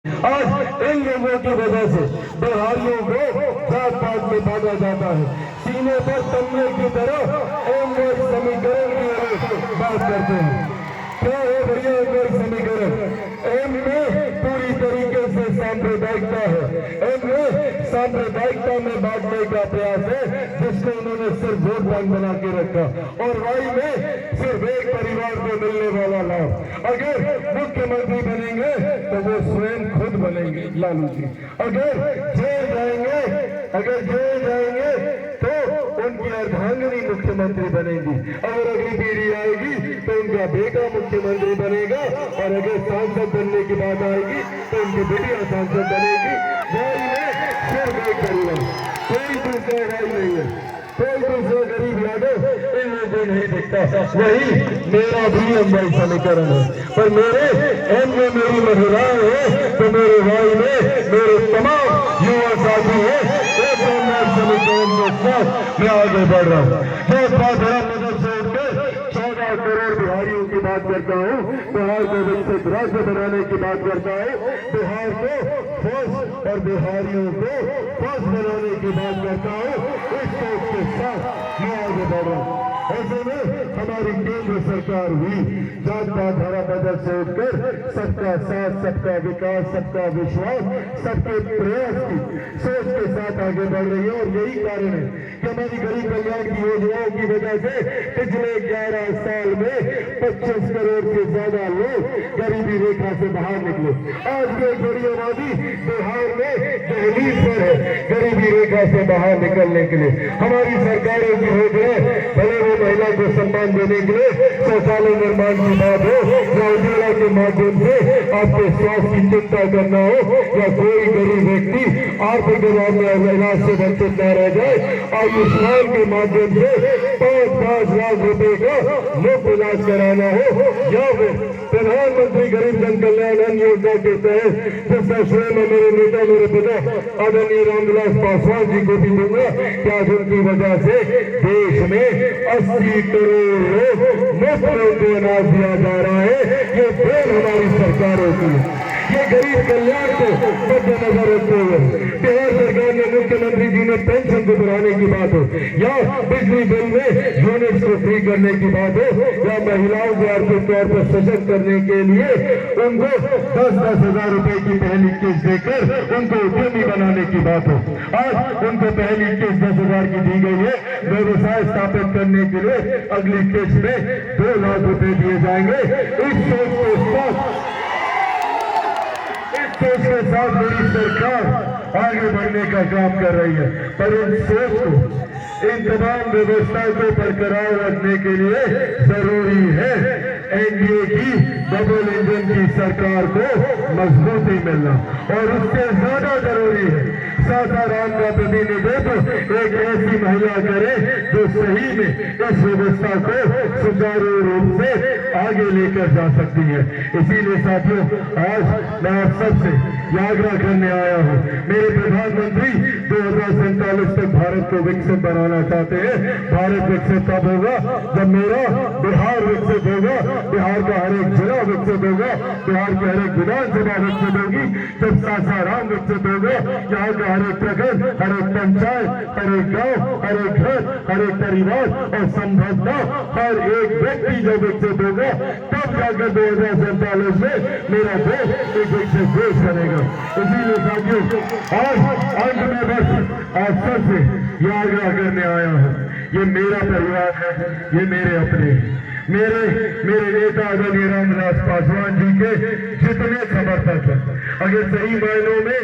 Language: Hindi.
आज इन लोगों की वजह से बिहारियों को जात पात में बांधा जाता है। सीने पर तमगे की तरह एमवाई समीकरण की बात करते हैं। क्या है भैया एमवाई समीकरण? एम में पूरी तरीके से सांप्रदायिकता है। एम में सांप्रदायिकता में बांटने का प्रयास है, जिसको उन्होंने सिर्फ वोट बैंक बना के रखा। और वाई में सिर्फ एक परिवार को मिलने वाला लाभ। अगर मुख्यमंत्री बनेंगे तो वो स्वयं खुद बनेंगे लालू जी। अगर जेल जाएंगे तो उनकी अर्धांगिनी मुख्यमंत्री बनेगी। अगर अगली पीढ़ी आएगी तो उनका बेटा मुख्यमंत्री बनेगा। और अगर सांसद बनने की बात आएगी तो उनकी बेटियां सांसद बनेगी। भाई में सिर्फ एक परिवार, कोई दूसरा भाई नहीं है, कोई दूसरा गरीब यादव इनमें कोई नहीं दिखता। वही मेरा भी एमवाई समीकरण है। पर मेरे एम में मेरी महिलाएं हैं तो मेरे भाई में मेरे तमाम युवा साथी हैं। एक एमवाई समीकरण के साथ मैं आगे बढ़ रहा हूँ। जो बात मदद से उठकर 14 करोड़ बिहारियों की बात करता हूँ, बिहार को विकसित राज्य बनाने की बात करता हूँ, बिहार को फर्स्ट और बिहारियों को फर्स्ट बनाने की बात करता हूँ। इस सोच के साथ मैं आगे बढ़ रहा हूँ। ऐसे में हमारी केंद्र सरकार भी जात पात धारा बदल से उठकर सबका साथ, सबका विकास, सबका विश्वास, सबके प्रयास की सोच के साथ आगे बढ़ रही है। और यही कारण है कि हमारी गरीब कल्याण की योजनाओं की वजह से पिछले 11 साल में 25 करोड़ से ज्यादा लोग गरीबी रेखा से बाहर निकले। आज भी एक बड़ी आबादी बिहार में दहलीज पर है गरीबी रेखा से बाहर निकलने के लिए। हमारी सरकारों की योजना भले वो महिला को सम्मान देने के लिए शौचालय निर्माण की बात हो, या उज्ज्वला के माध्यम से आपके स्वास्थ्य की चिंता करना हो, या कोई गरीब व्यक्ति आर्थिक दबाव में इलाज से वंचित न रह जाए, आयुष्मान के माध्यम से 5-5 लाख रुपए का मुफ्त इलाज कराना हो, या फिर प्रधानमंत्री गरीब जन कल्याण अन्न योजना के तहत जिसका श्रेय में मेरे नेता, मेरे पिता आदरणीय रामविलास पासवान जी को भी दूंगा कि आज उनकी वजह से देश में 80 करोड़ लोग मुफ्त में उनको अनाज दिया जा रहा है। ये देन हमारी सरकारों की है। ये गरीब कल्याण को मद्देनजर रखते हुए बिहार सरकार ने, मुख्यमंत्री जी ने पेंशन को बढ़ाने की बात हो, या बिजली बिल में यूनिट्स को फ्री करने की बात हो, या महिलाओं को आर्थिक तौर पर सशक्त करने के लिए उनको 10-10 हजार रुपए की पहली किस्त देकर उनको उद्यमी बनाने की बात हो। आज उनको पहली किस्त 10,000 की दी गई है। व्यवसाय स्थापित करने के लिए अगली किस्त में 2 लाख रुपए दिए जाएंगे। इस सोच के साथ मेरी सरकार आगे बढ़ने का काम कर रही है। पर इन सोच को, इन तमाम व्यवस्थाओं को बरकरार रखने के लिए जरूरी है एनडीए की डबल इंजन की सरकार को मजबूती मिलना। और उससे ज्यादा जरूरी है सासाराम का प्रतिनिधित्व एक ऐसी महिला करे जो सही में इस व्यवस्था को सुचारू रूप से आगे लेकर जा सकती है। इसीलिए साथियों, आज मैं आप सबसे आग्रह करने आया हूँ। मेरे प्रधानमंत्री 2047 तक भारत को विकसित बनाना चाहते हैं। भारत विकसित तब होगा जब मेरा बिहार विकसित होगा, बिहार का हर एक जिला विकसित होगा, बिहार की हर एक विधानसभा विकसित होगी, जब सासाराम विकसित होगा, यहाँ का हर एक प्रखंड, हर एक पंचायत, हर एक गांव, हर एक घर, हर एक परिवार और संभवतः हर एक व्यक्ति जो विकसित होगा, तब जाकर 2047 में मेरा देश एक विकसित देश बनेगा। इसीलिए साथियों, आज अंत में बस आप सबसे यह आग्रह करने आया हूँ, ये मेरा परिवार है, ये मेरे अपने, मेरे नेता आदरणीय रामविलास पासवान जी के जितने समर्थक हैं, अगर सही मायनों में